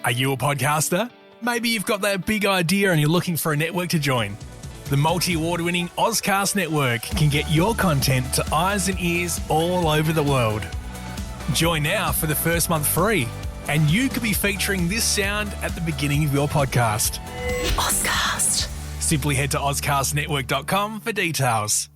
Are you a podcaster? Maybe you've got that big idea and you're looking for a network to join. The multi-award-winning Ozcast network can get your content to eyes and ears all over the world. Join now for the first month free, and you could be featuring this sound at the beginning of your podcast. Ozcast. Simply head to ozcastnetwork.com for details.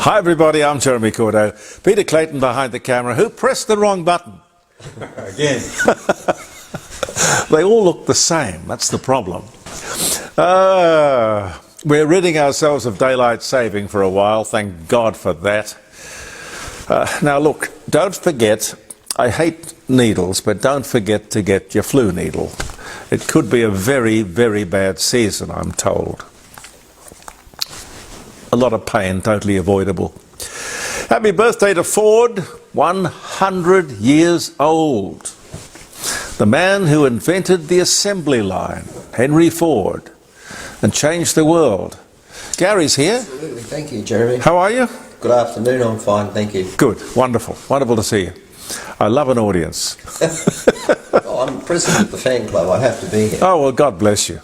Hi everybody, I'm Jeremy Cordeaux. Peter Clayton behind the camera. Who pressed the wrong button? Again. They all look the same, that's the problem. We're ridding ourselves of daylight saving for a while, thank God for that. Now look, don't forget, I hate needles, but don't forget to get your flu needle. It could be a very, very bad season, I'm told. A lot of pain, totally avoidable. Happy birthday to Ford, 100 years old. The man who invented the assembly line, Henry Ford, and changed the world. Gary's here. Absolutely, thank you, Jeremy. How are you? Good afternoon, I'm fine, thank you. Good, wonderful, wonderful to see you. I love an audience. Oh, I'm president of the fan club, I have to be here. Oh, well, God bless you.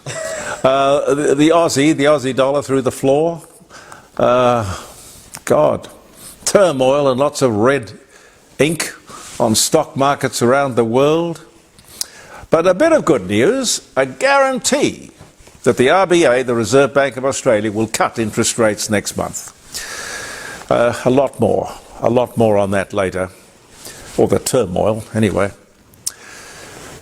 The Aussie dollar through the floor. God, turmoil and lots of red ink on stock markets around the world. But a bit of good news, a guarantee that the RBA, the Reserve Bank of Australia, will cut interest rates next month. A lot more on that later, or the turmoil anyway.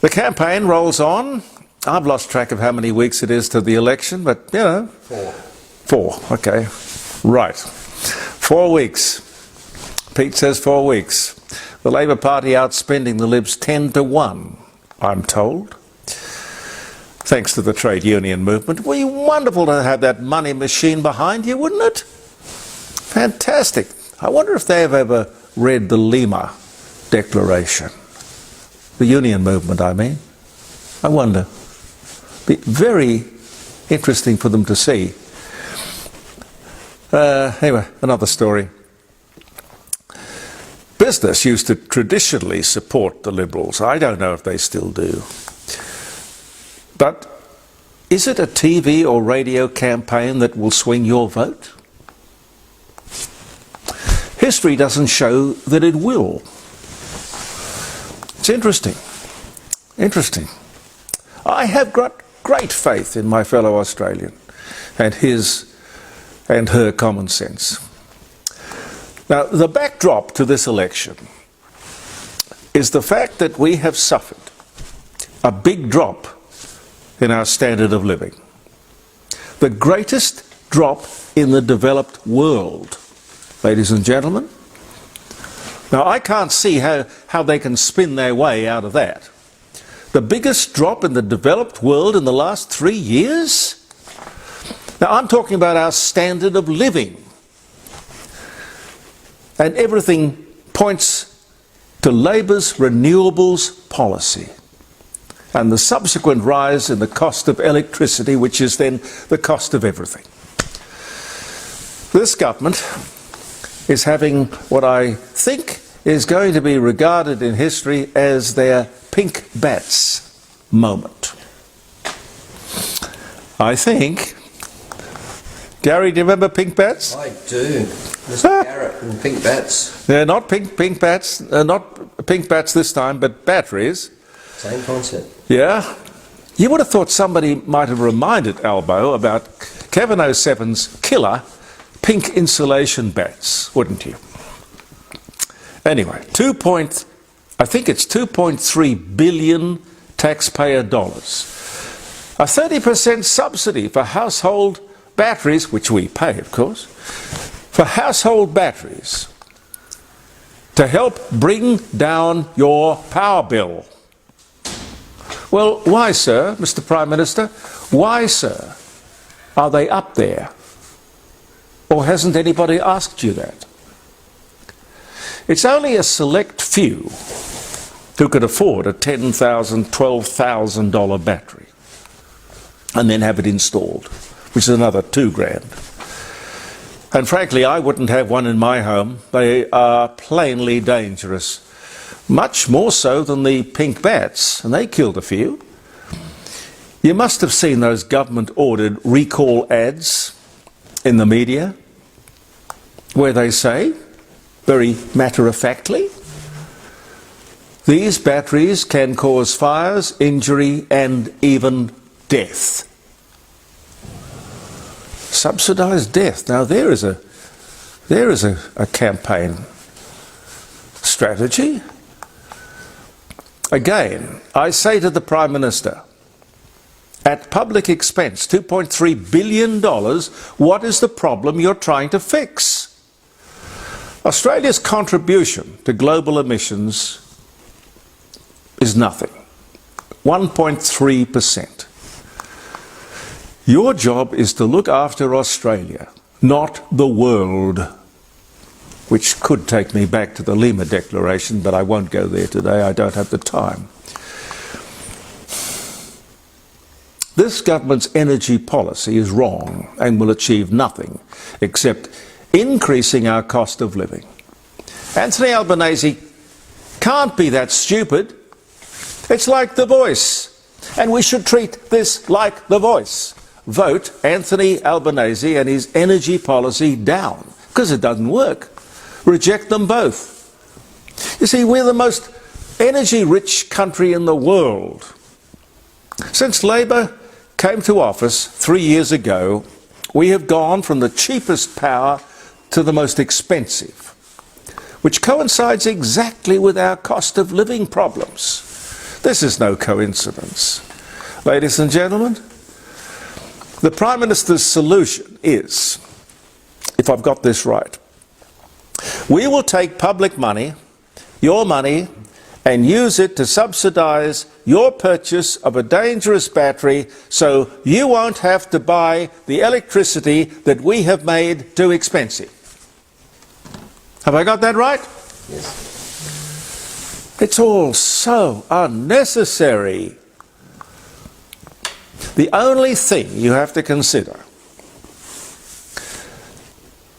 The campaign rolls on. I've lost track of how many weeks it is to the election, but you know. Four, okay. Right. 4 weeks. Pete says 4 weeks. The Labor Party outspending the Libs 10-1, I'm told. Thanks to the trade union movement. It would be wonderful to have that money machine behind you, wouldn't it? Fantastic. I wonder if they've ever read the Lima Declaration. The union movement, I mean. I wonder. Be very interesting for them to see. Anyway, another story. Business used to traditionally support the Liberals. I don't know if they still do. But is it a TV or radio campaign that will swing your vote? History doesn't show that it will. It's interesting. Interesting. I have got great faith in my fellow Australian and his and her common sense. Now, the backdrop to this election is the fact that we have suffered a big drop in our standard of living. The greatest drop in the developed world, ladies and gentlemen. Now, I can't see how they can spin their way out of that. The biggest drop in the developed world in the last 3 years? Now, I'm talking about our standard of living. And everything points to Labor's renewables policy and the subsequent rise in the cost of electricity, which is then the cost of everything. This government is having what I think is going to be regarded in history as their pink bats moment. I think. Gary, do you remember pink bats? I do. Mr. Garrett and pink bats. They're not pink bats, not pink bats this time, but batteries. Same concept. Yeah. You would have thought somebody might have reminded Albo about Kevin 07's killer pink insulation bats, wouldn't you? Anyway, I think it's 2.3 billion taxpayer dollars. A 30% subsidy for household batteries, which we pay, of course, for household batteries to help bring down your power bill. Well, why, sir, Mr. Prime Minister? Why, sir, are they up there? Or hasn't anybody asked you that? It's only a select few who could afford a $10,000, $12,000 battery and then have it installed, which is another $2,000. And frankly, I wouldn't have one in my home. They are plainly dangerous, much more so than the pink bats, and they killed a few. You must have seen those government-ordered recall ads in the media where they say, very matter-of-factly, these batteries can cause fires, injury, and even death. Subsidised death. Now there is a campaign strategy. Again, I say to the Prime Minister, at public expense, $2.3 billion, what is the problem you're trying to fix? Australia's contribution to global emissions is nothing, 1.3%. Your job is to look after Australia, not the world, which could take me back to the Lima Declaration, but I won't go there today, I don't have the time. This government's energy policy is wrong and will achieve nothing except increasing our cost of living. Anthony Albanese can't be that stupid. It's like The Voice, and we should treat this like The Voice. Vote Anthony Albanese and his energy policy down, because it doesn't work. Reject them both. You see, we're the most energy-rich country in the world. Since Labor came to office 3 years ago, we have gone from the cheapest power to the most expensive, which coincides exactly with our cost of living problems. This is no coincidence. Ladies and gentlemen, the Prime Minister's solution is, if I've got this right, we will take public money, your money, and use it to subsidise your purchase of a dangerous battery so you won't have to buy the electricity that we have made too expensive. Have I got that right? Yes. It's all so unnecessary. The only thing you have to consider,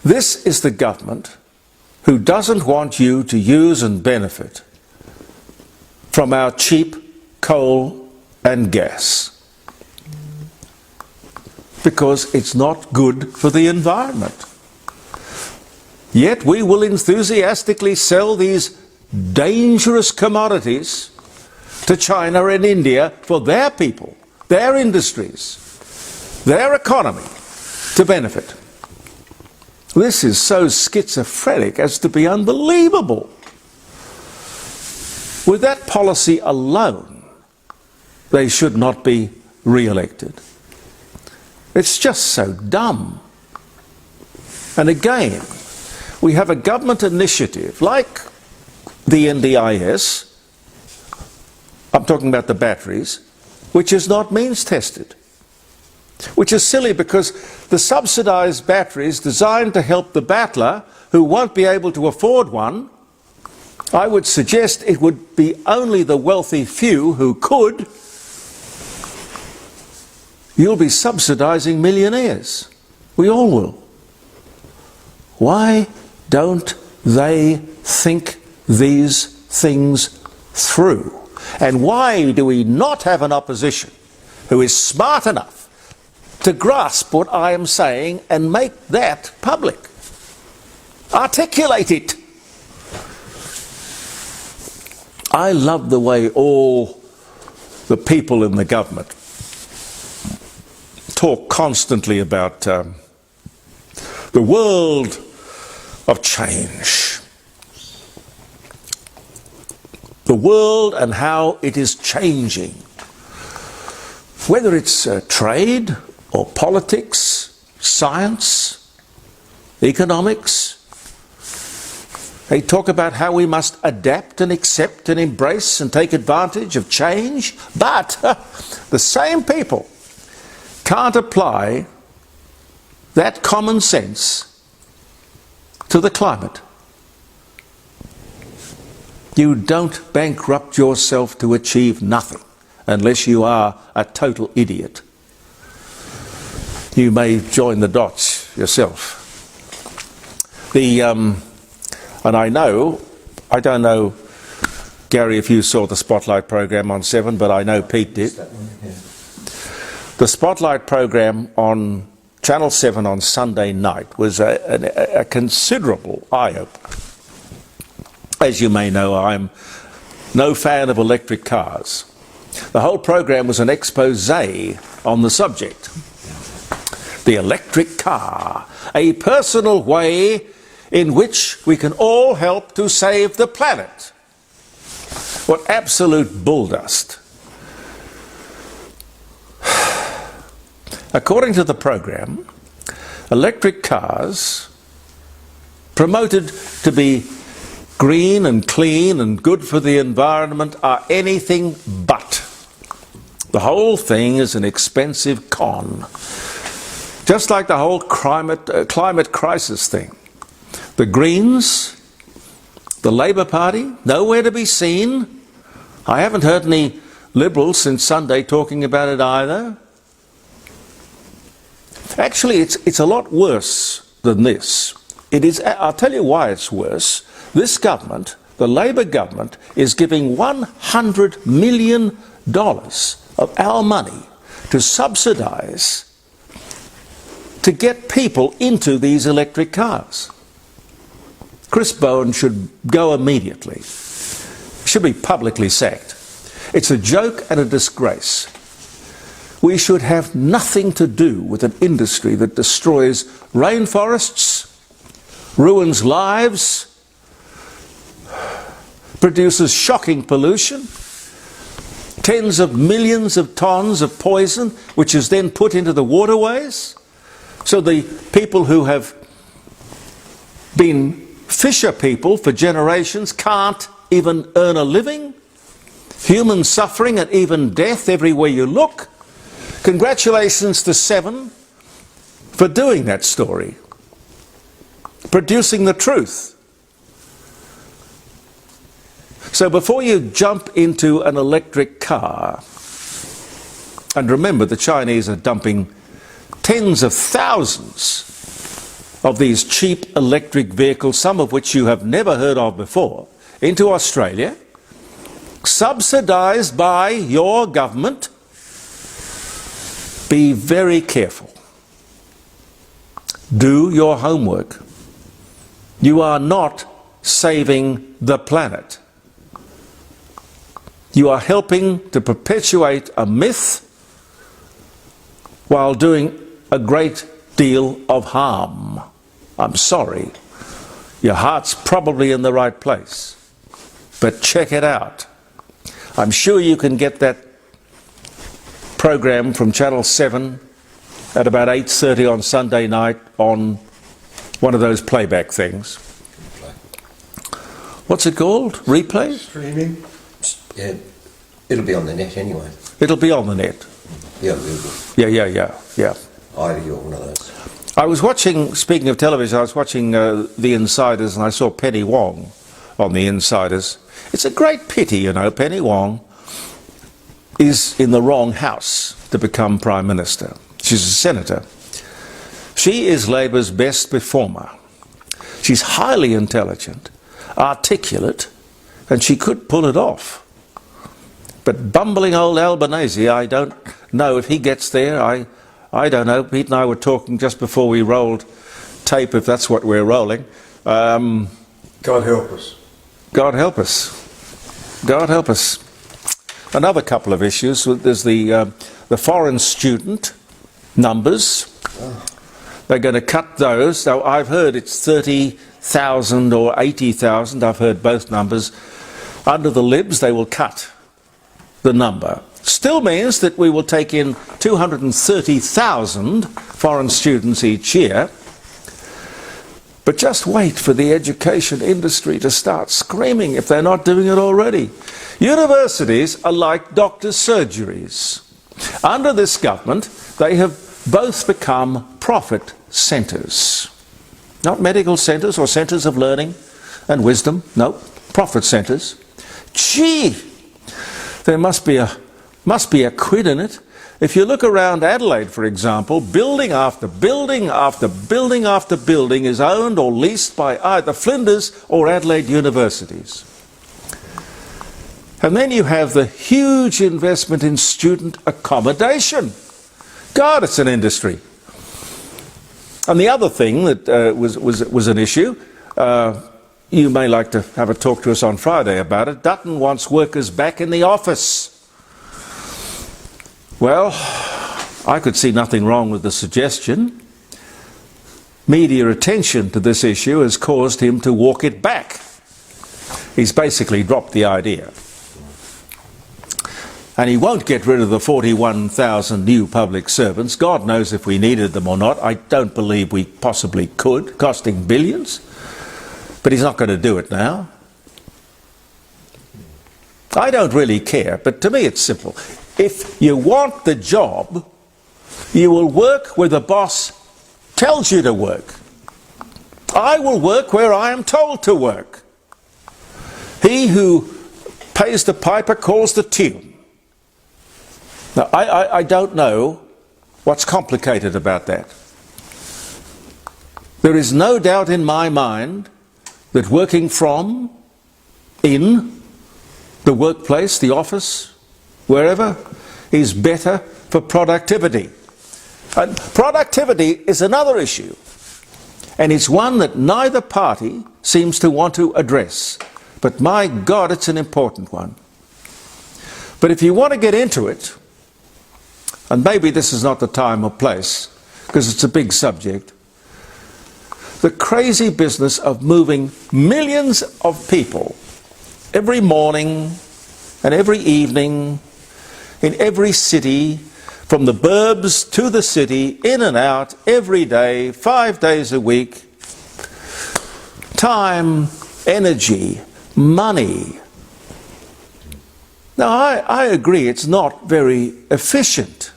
this is the government who doesn't want you to use and benefit from our cheap coal and gas, because it's not good for the environment. Yet we will enthusiastically sell these dangerous commodities to China and India for their people, their industries, their economy to benefit. This is so schizophrenic as to be unbelievable. With that policy alone, they should not be re-elected. It's just so dumb. And again, we have a government initiative like the NDIS, I'm talking about the batteries, which is not means tested, which is silly because the subsidised batteries designed to help the battler who won't be able to afford one, I would suggest it would be only the wealthy few who could. You'll be subsidising millionaires. We all will. Why don't they think these things through? And why do we not have an opposition who is smart enough to grasp what I am saying and make that public? Articulate it. I love the way all the people in the government talk constantly about the world of change. The world and how it is changing. Whether it's trade or politics, science, economics. They talk about how we must adapt and accept and embrace and take advantage of change. But the same people can't apply that common sense to the climate. You don't bankrupt yourself to achieve nothing unless you are a total idiot. You may join the dots yourself. And I don't know, Gary, if you saw the Spotlight program on 7, but I know Pete did. The Spotlight program on Channel 7 on Sunday night was a considerable eye-opener. As you may know, I'm no fan of electric cars. The whole program was an expose on the subject. The electric car, a personal way in which we can all help to save the planet. What absolute bulldust. According to the program, electric cars, promoted to be green and clean and good for the environment, are anything but. The whole thing is an expensive con. Just like the whole climate crisis thing. The Greens, the Labour Party, nowhere to be seen. I haven't heard any Liberals since Sunday talking about it either. Actually, it's a lot worse than this. It is. I'll tell you why it's worse. This government, the Labour government, is giving $100 million of our money to subsidise, to get people into these electric cars. Chris Bowen should go immediately. Should be publicly sacked. It's a joke and a disgrace. We should have nothing to do with an industry that destroys rainforests, ruins lives, produces shocking pollution, tens of millions of tons of poison, which is then put into the waterways. So the people who have been fisher people for generations can't even earn a living. Human suffering and even death everywhere you look. Congratulations to 7 for doing that story, producing the truth. So before you jump into an electric car, and remember the Chinese are dumping tens of thousands of these cheap electric vehicles, some of which you have never heard of before, into Australia, subsidised by your government. Be very careful. Do your homework. You are not saving the planet. You are helping to perpetuate a myth while doing a great deal of harm. I'm sorry. Your heart's probably in the right place. But check it out. I'm sure you can get that program from Channel 7 at about 8:30 on Sunday night on one of those playback things. What's it called? Replay? Streaming? Yeah, it'll be on the net anyway. It'll be on the net. Yeah, it will. Yeah. Ivy or one of those. I was watching, speaking of television, I was watching The Insiders, and I saw Penny Wong on The Insiders. It's a great pity, you know, Penny Wong is in the wrong house to become Prime Minister. She's a senator. She is Labour's best performer. She's highly intelligent, articulate, and she could pull it off. But bumbling old Albanese, I don't know if he gets there. I don't know. Pete and I were talking just before we rolled tape, if that's what we're rolling. God help us. God help us. God help us. Another couple of issues. There's the foreign student numbers. They're going to cut those. Now, I've heard it's 30,000 or 80,000. I've heard both numbers. Under the Libs, they will cut the number. Still means that we will take in 230,000 foreign students each year. But just wait for the education industry to start screaming if they're not doing it already. Universities are like doctors' surgeries. Under this government, they have both become profit centres. Not medical centres or centres of learning and wisdom, no, profit centres. Gee, there must be a quid in it. If you look around Adelaide, for example, building after building after building after building is owned or leased by either Flinders or Adelaide universities. And then you have the huge investment in student accommodation. God, it's an industry. And the other thing that was an issue, you may like to have a talk to us on Friday about it, Dutton wants workers back in the office. Well, I could see nothing wrong with the suggestion. Media attention to this issue has caused him to walk it back. He's basically dropped the idea. And he won't get rid of the 41,000 new public servants. God knows if we needed them or not. I don't believe we possibly could, costing billions. But he's not going to do it now. I don't really care, but to me it's simple. If you want the job, you will work where the boss tells you to work. I will work where I am told to work. He who pays the piper calls the tune. Now, I don't know what's complicated about that. There is no doubt in my mind that working from, in, the workplace, the office, wherever, is better for productivity. And productivity is another issue, and it's one that neither party seems to want to address. But my God, it's an important one. But if you want to get into it, and maybe this is not the time or place, because it's a big subject, the crazy business of moving millions of people every morning and every evening in every city, from the burbs to the city, in and out, every day, 5 days a week. Time, energy, money. Now, I agree it's not very efficient.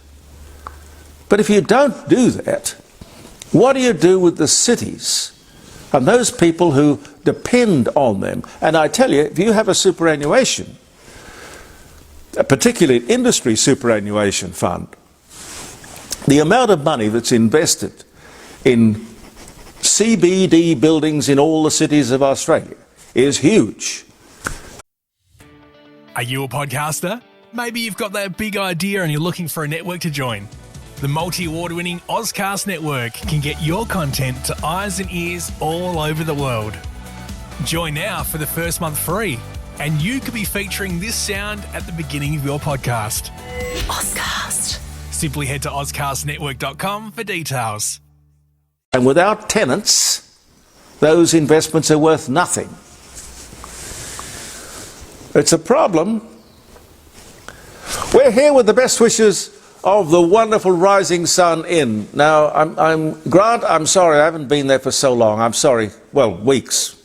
But if you don't do that, what do you do with the cities and those people who depend on them? And I tell you, if you have a superannuation, particularly an industry superannuation fund, the amount of money that's invested in CBD buildings in all the cities of Australia is huge. Are you a podcaster? Maybe you've got that big idea and you're looking for a network to join. The multi-award-winning Ozcast network can get your content to eyes and ears all over the world. Join now for the first month free, and you could be featuring this sound at the beginning of your podcast. Ozcast. Simply head to ozcastnetwork.com for details. And without tenants, those investments are worth nothing. It's a problem. We're here with the best wishes of the wonderful Rising Sun Inn. Now, Grant, I'm sorry, I haven't been there for so long. I'm sorry. Well, weeks.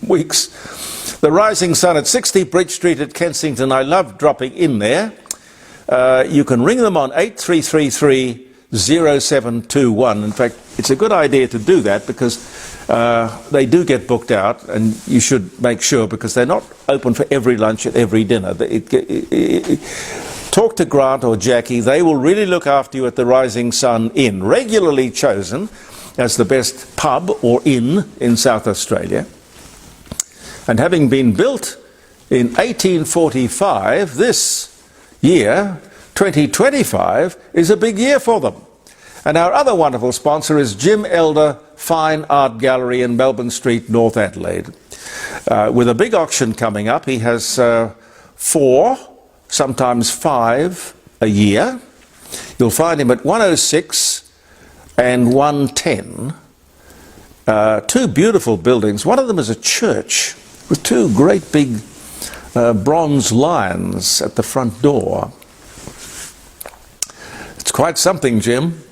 Weeks. The Rising Sun at 60 Bridge Street at Kensington. I love dropping in there. You can ring them on 8333 0721. In fact, it's a good idea to do that because they do get booked out, and you should make sure, because they're not open for every lunch and every dinner. Talk to Grant or Jackie. They will really look after you at the Rising Sun Inn, regularly chosen as the best pub or inn in South Australia. And having been built in 1845, this year, 2025, is a big year for them. And our other wonderful sponsor is Jim Elder Fine Art Gallery in Melbourne Street, North Adelaide. With a big auction coming up, he has 4, sometimes 5 a year. You'll find him at 106 and 110. 2 beautiful buildings. One of them is a church with 2 great big bronze lions at the front door. It's quite something, Jim.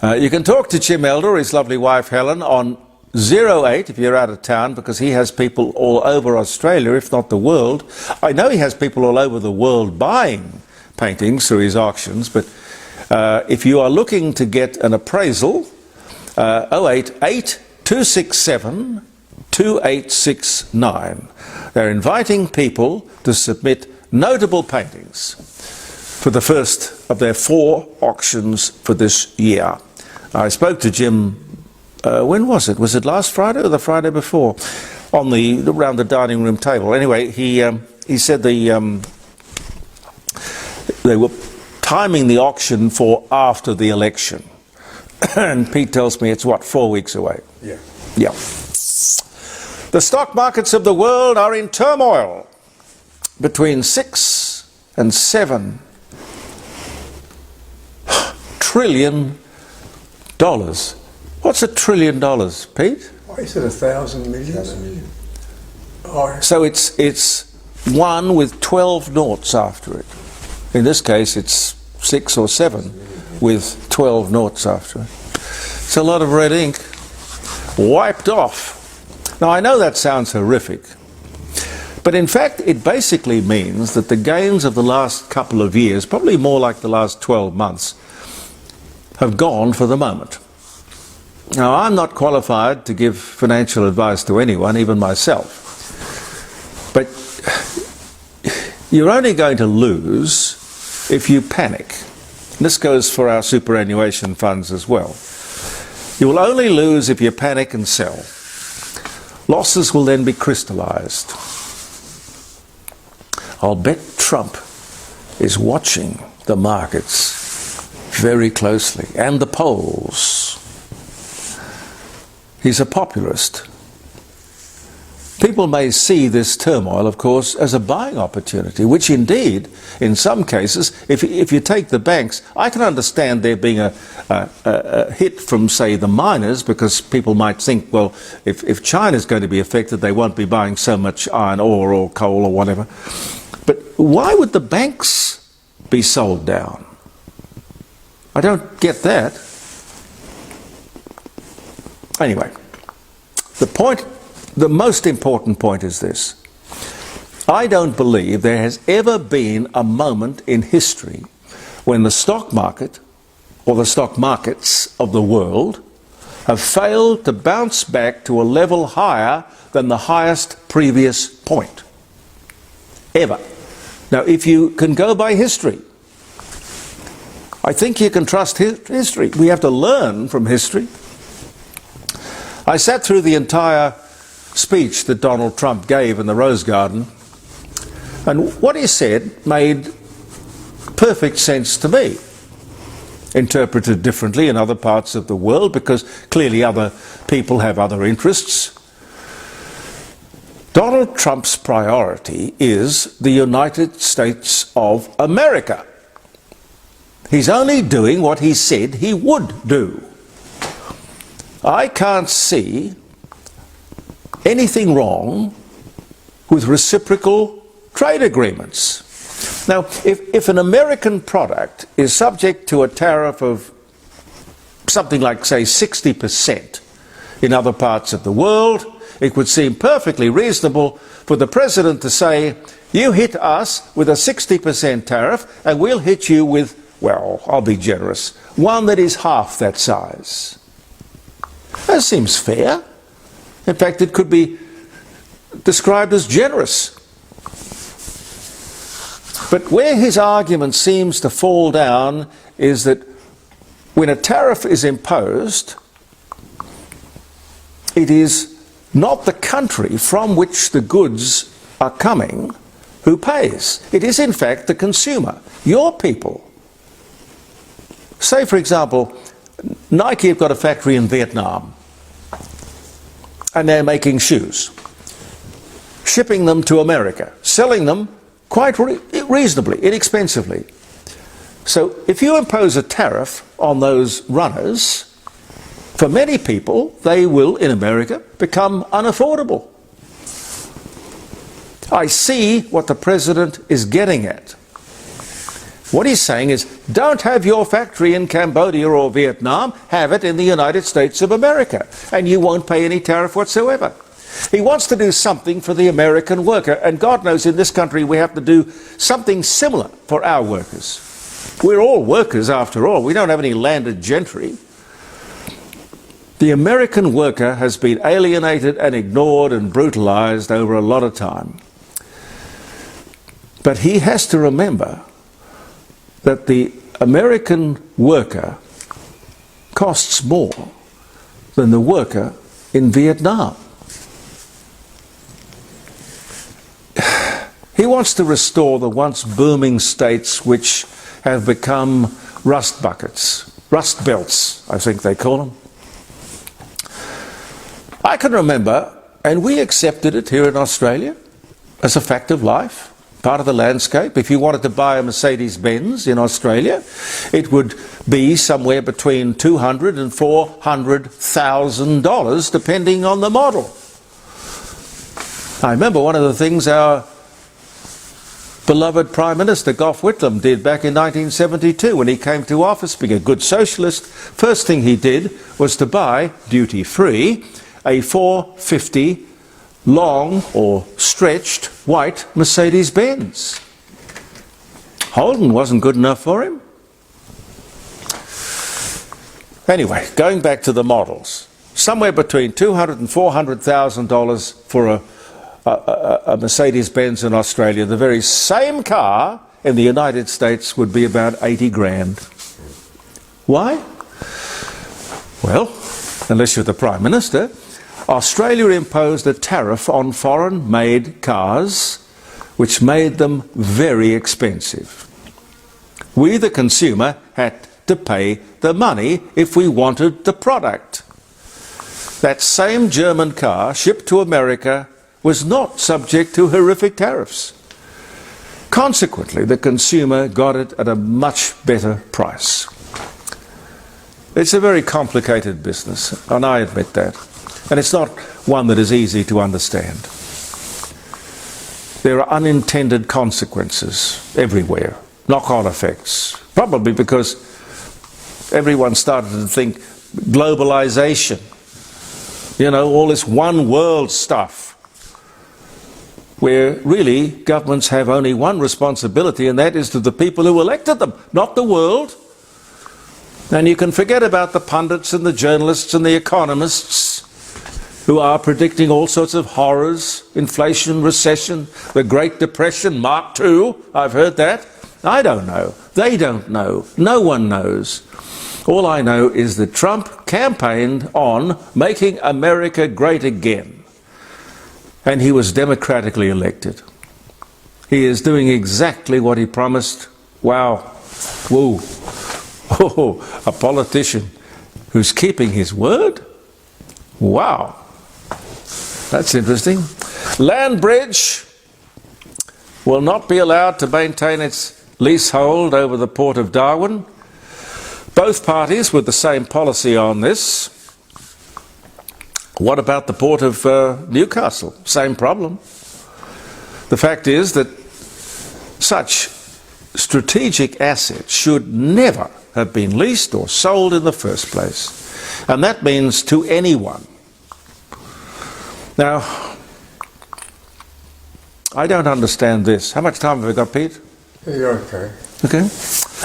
You can talk to Jim Elder or his lovely wife Helen on 08 if you're out of town, because he has people all over Australia, if not the world. I know he has people all over the world buying paintings through his auctions, but if you are looking to get an appraisal, 088 267 2869. They're inviting people to submit notable paintings for the first of their 4 auctions for this year. I spoke to Jim, when was it? Was it last Friday or the Friday before? Around the dining room table. Anyway, he said they were timing the auction for after the election. And Pete tells me it's, 4 weeks away? Yeah. Yeah. The stock markets of the world are in turmoil. Between $6 and $7 trillion. What's $1 trillion, Pete? Why is it 1,000 million? Oh, So it's 1 with 12 noughts after it. In this case, it's 6 or 7 with 12 noughts after it. It's a lot of red ink wiped off. Now, I know that sounds horrific, but in fact, it basically means that the gains of the last couple of years, probably more like the last 12 months, have gone for the moment. Now, I'm not qualified to give financial advice to anyone, even myself. But you're only going to lose if you panic. This goes for our superannuation funds as well. You will only lose if you panic and sell. Losses will then be crystallized. I'll bet Trump is watching the markets very closely, and the polls. He's a populist. People may see this turmoil, of course, as a buying opportunity, which indeed, in some cases, if you take the banks, I can understand there being a hit from, say, the miners, because people might think, well, if China's going to be affected, they won't be buying so much iron ore or coal or whatever. But why would the banks be sold down? I don't get that. Anyway, the most important point is this. I don't believe there has ever been a moment in history when the stock market or the stock markets of the world have failed to bounce back to a level higher than the highest previous point. Ever. Now, if you can go by history, I think you can trust history. We have to learn from history. I sat through the entire speech that Donald Trump gave in the Rose Garden, and what he said made perfect sense to me, interpreted differently in other parts of the world because clearly other people have other interests. Donald Trump's priority is the United States of America. He's only doing what he said he would do. I can't see anything wrong with reciprocal trade agreements. Now, if an American product is subject to a tariff of something like, say, 60% in other parts of the world, it would seem perfectly reasonable for the president to say, you hit us with a 60% tariff and we'll hit you with, well, I'll be generous, one that is half that size. That seems fair. In fact, it could be described as generous. But where his argument seems to fall down is that when a tariff is imposed, it is not the country from which the goods are coming who pays. It is, in fact, the consumer, your people. Say, for example, Nike have got a factory in Vietnam, and they're making shoes, shipping them to America, selling them quite reasonably, inexpensively. So if you impose a tariff on those runners, for many people, they will, in America, become unaffordable. I see what the president is getting at. What he's saying is, don't have your factory in Cambodia or Vietnam, have it in the United States of America, and you won't pay any tariff whatsoever. He wants to do something for the American worker, and God knows in this country we have to do something similar for our workers. We're all workers after all. We don't have any landed gentry. The American worker has been alienated and ignored and brutalized over a lot of time. But he has to remember that the American worker costs more than the worker in Vietnam. He wants to restore the once booming states which have become rust buckets, rust belts, I think they call them. I can remember, and we accepted it here in Australia as a fact of life, part of the landscape. If you wanted to buy a Mercedes-Benz in Australia, it would be somewhere between $200,000 and $400,000, depending on the model. I remember one of the things our beloved Prime Minister Gough Whitlam did back in 1972 when he came to office, being a good socialist. First thing he did was to buy, duty-free, a 450 long or stretched white Mercedes-Benz. Holden wasn't good enough for him. Anyway, going back to the models, somewhere between $200,000 and $400,000 for a Mercedes-Benz in Australia. The very same car in the United States would be about 80 grand. Why? Well, unless you're the Prime Minister, Australia imposed a tariff on foreign-made cars which made them very expensive. We, the consumer, had to pay the money if we wanted the product. That same German car shipped to America was not subject to horrific tariffs. Consequently, the consumer got it at a much better price. It's a very complicated business, and I admit that. And it's not one that is easy to understand. There are unintended consequences everywhere, knock-on effects, probably because everyone started to think globalization, you know, all this one world stuff, where really governments have only one responsibility, and that is to the people who elected them, not the world. And you can forget about the pundits and the journalists and the economists who are predicting all sorts of horrors, inflation, recession, the Great Depression, Mark II, I've heard that. I don't know. They don't know. No one knows. All I know is that Trump campaigned on making America great again. And he was democratically elected. He is doing exactly what he promised. Wow. Woo. Oh, a politician who's keeping his word? Wow. That's interesting. Landbridge will not be allowed to maintain its leasehold over the Port of Darwin. Both parties with the same policy on this. What about the Port of Newcastle? Same problem. The fact is that such strategic assets should never have been leased or sold in the first place. And that means to anyone. Now, I don't understand this. How much time have I got, Pete? You're okay. Okay.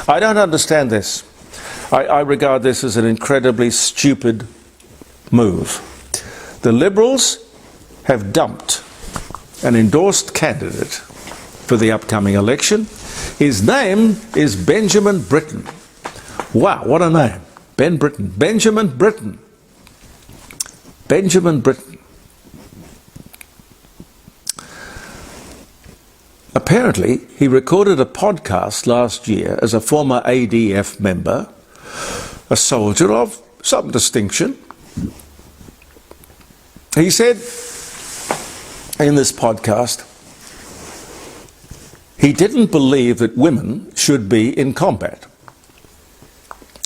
I don't understand this. I regard this as an incredibly stupid move. The Liberals have dumped an endorsed candidate for the upcoming election. His name is Benjamin Britten. Wow, what a name. Ben Britten. Benjamin Britten. Benjamin Britten. Apparently, he recorded a podcast last year as a former ADF member, a soldier of some distinction. He said in this podcast, he didn't believe that women should be in combat,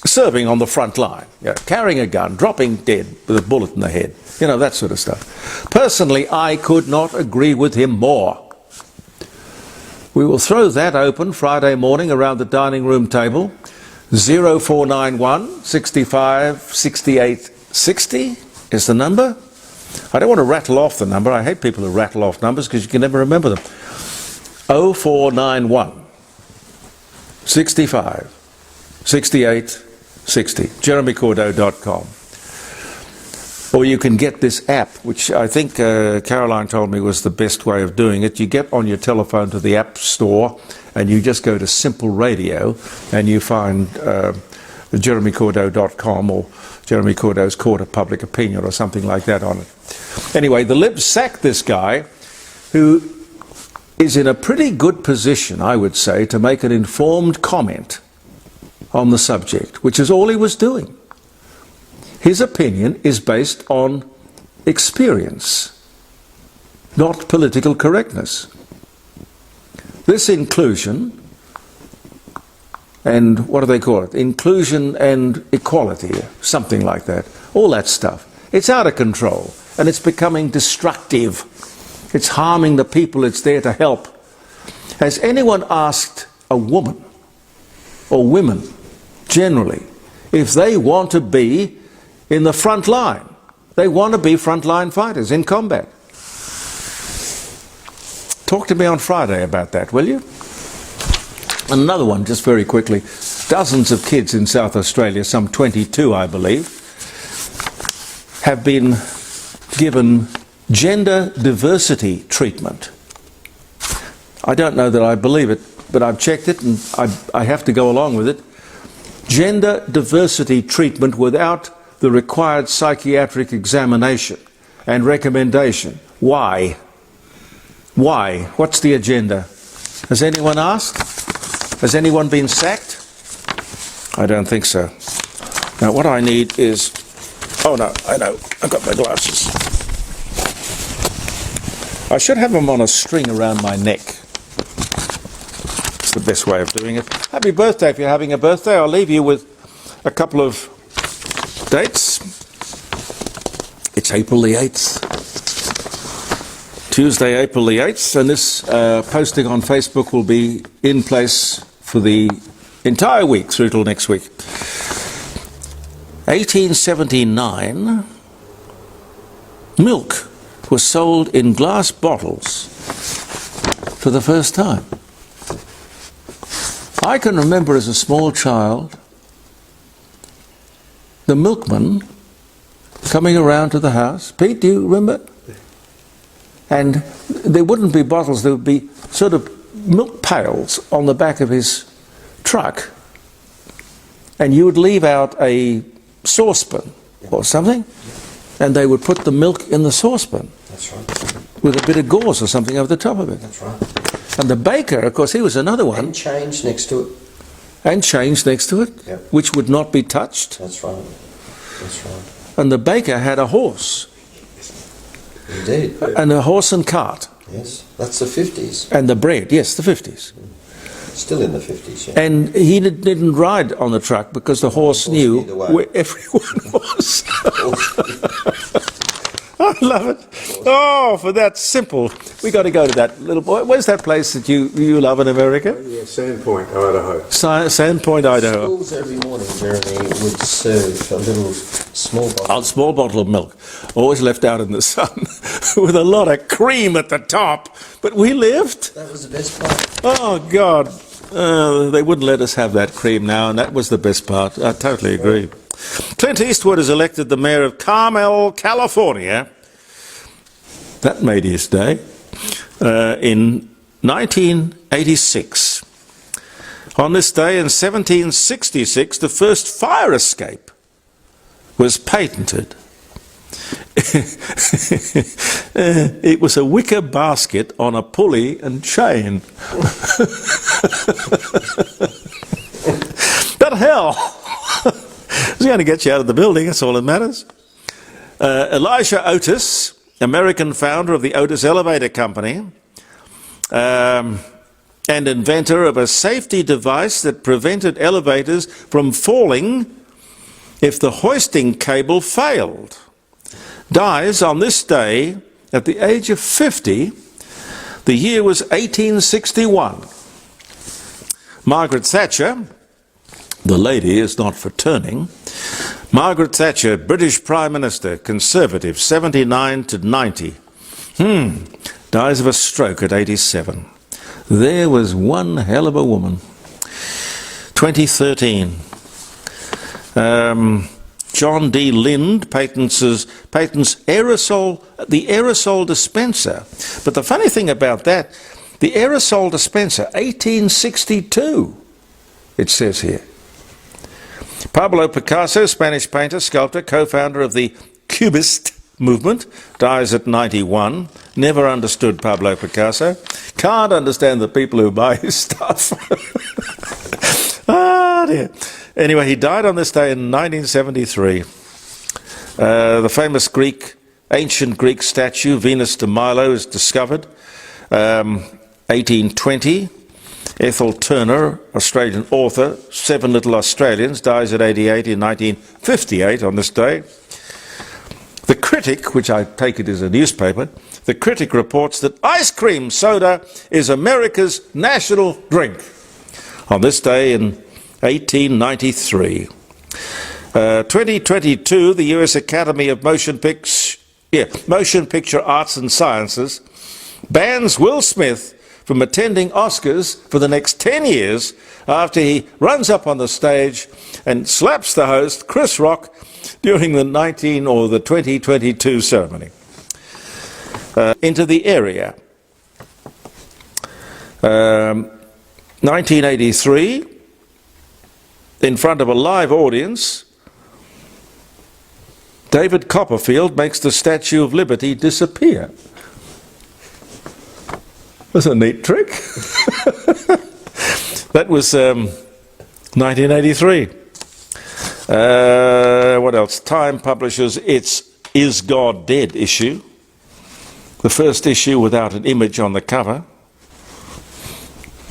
serving on the front line, you know, carrying a gun, dropping dead with a bullet in the head, you know, that sort of stuff. Personally, I could not agree with him more. We will throw that open Friday morning around the dining room table. 0491 65 68 60 is the number. I don't want to rattle off the number. I hate people who rattle off numbers because you can never remember them. 0491 65 68 60. JeremyCordeaux.com. Or you can get this app, which I think Caroline told me was the best way of doing it. You get on your telephone to the App Store and you just go to Simple Radio and you find jeremycordeaux.com or Jeremy Cordeaux's Court of Public Opinion or something like that on it. Anyway, the Libs sacked this guy who is in a pretty good position, I would say, to make an informed comment on the subject, which is all he was doing. His opinion is based on experience, not political correctness. This inclusion, and what do they call it? Inclusion and equality, something like that. All that stuff. It's out of control, and it's becoming destructive. It's harming the people it's there to help. Has anyone asked a woman, or women generally, if they want to be in the front line? They want to be frontline fighters in combat. Talk to me on Friday about that, will you? Another one, just very quickly. Dozens of kids in South Australia, some 22 I believe, have been given gender diversity treatment. I don't know that I believe it, but I've checked it and I have to go along with it. Gender diversity treatment without the required psychiatric examination and recommendation. Why? Why? What's the agenda? Has anyone asked? Has anyone been sacked? I don't think so. Now what I need is... Oh no, I know. I've got my glasses. I should have them on a string around my neck. It's the best way of doing it. Happy birthday if you're having a birthday. I'll leave you with a couple of dates. It's April the 8th. Tuesday, April the 8th, and this posting on Facebook will be in place for the entire week through till next week. 1879, milk was sold in glass bottles for the first time. I can remember as a small child the milkman coming around to the house. Pete, do you remember? And there wouldn't be bottles, there would be sort of milk pails on the back of his truck. And you would leave out a saucepan or something, and they would put the milk in the saucepan. That's right. With a bit of gauze or something over the top of it. That's right. And the baker, of course, he was another one. And change next to it. And change next to it, Yep. which would not be touched. That's right. That's right. And the baker had a horse. Indeed. And a horse and cart. Yes. That's the 50s. And the bread, yes, the 50s. Still in the 50s, yeah. And he didn't ride on the truck because the horse knew knew the way. where everyone was. I love it. Oh, for that simple. We got to go to that little boy. Where's that place that you love in America? Yeah, Sandpoint, Idaho. Sandpoint, Idaho. Schools every morning, Jeremy, would serve a little small bottle. A small bottle of milk, always left out in the sun, with a lot of cream at the top. But we lived. That was the best part. Oh, God. They wouldn't let us have that cream now, and that was the best part. I totally agree. Clint Eastwood is elected the mayor of Carmel, California. That made his day. In 1986. On this day in 1766, the first fire escape was patented. It was a wicker basket on a pulley and chain. But hell, it's going to get you out of the building, that's all that matters. Elijah Otis, American founder of the Otis Elevator Company, and inventor of a safety device that prevented elevators from falling if the hoisting cable failed, dies on this day at the age of 50. The year was 1861. Margaret Thatcher, the lady is not for turning. Margaret Thatcher, British Prime Minister, Conservative, 79 to 90. Dies of a stroke at 87. There was one hell of a woman. 2013. John D. Lind patents the aerosol dispenser. But the funny thing about that, the aerosol dispenser, 1862, it says here. Pablo Picasso, Spanish painter, sculptor, co-founder of the Cubist movement, dies at 91. Never understood Pablo Picasso. Can't understand the people who buy his stuff. Ah, dear. Anyway, he died on this day in 1973. The famous ancient Greek statue, Venus de Milo, is discovered. 1820. Ethel Turner, Australian author, Seven Little Australians, dies at 88 in 1958 on this day. The Critic, which I take it is a newspaper, the Critic reports that ice cream soda is America's national drink on this day in 1893. 2022, the US Academy of Motion Picture Arts and Sciences bans Will Smith from attending Oscars for the next 10 years after he runs up on the stage and slaps the host, Chris Rock, during the 2022 ceremony. Into the area. 1983, in front of a live audience, David Copperfield makes the Statue of Liberty disappear. That's a neat trick. That was 1983. What else? Time publishes its Is God Dead issue. The first issue without an image on the cover.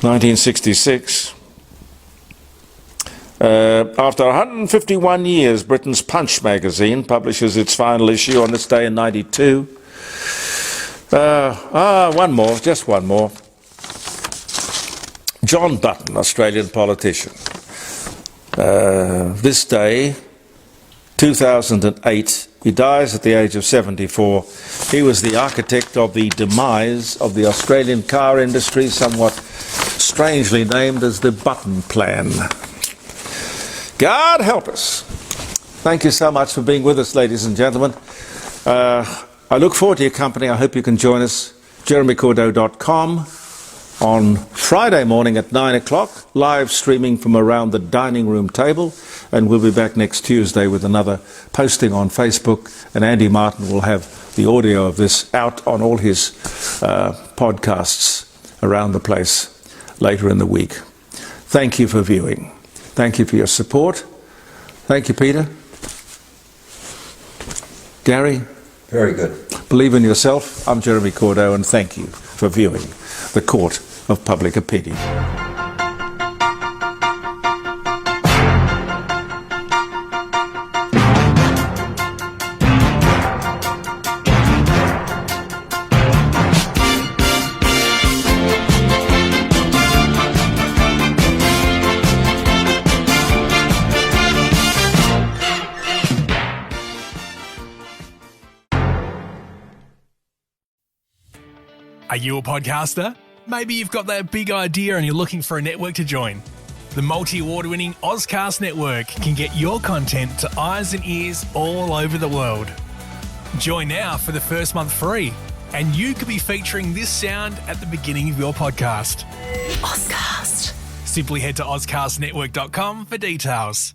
1966. After 151 years, Britain's Punch magazine publishes its final issue on this day in 92. One more, just one more. John Button, Australian politician. This day, 2008, he dies at the age of 74. He was the architect of the demise of the Australian car industry, somewhat strangely named as the Button Plan. God help us. Thank you so much for being with us, ladies and gentlemen. I look forward to your company. I hope you can join us. JeremyCordeaux.com on Friday morning at 9 o'clock, live streaming from around the dining room table. And we'll be back next Tuesday with another posting on Facebook. And Andy Martin will have the audio of this out on all his podcasts around the place later in the week. Thank you for viewing. Thank you for your support. Thank you, Peter. Gary? Very good. Believe in yourself. I'm Jeremy Cordeaux, and thank you for viewing the Court of Public Opinion. Are you a podcaster? Maybe you've got that big idea and you're looking for a network to join. The multi-award-winning Ozcast network can get your content to eyes and ears all over the world. Join now for the first month free, and you could be featuring this sound at the beginning of your podcast. Ozcast. Simply head to ozcastnetwork.com for details.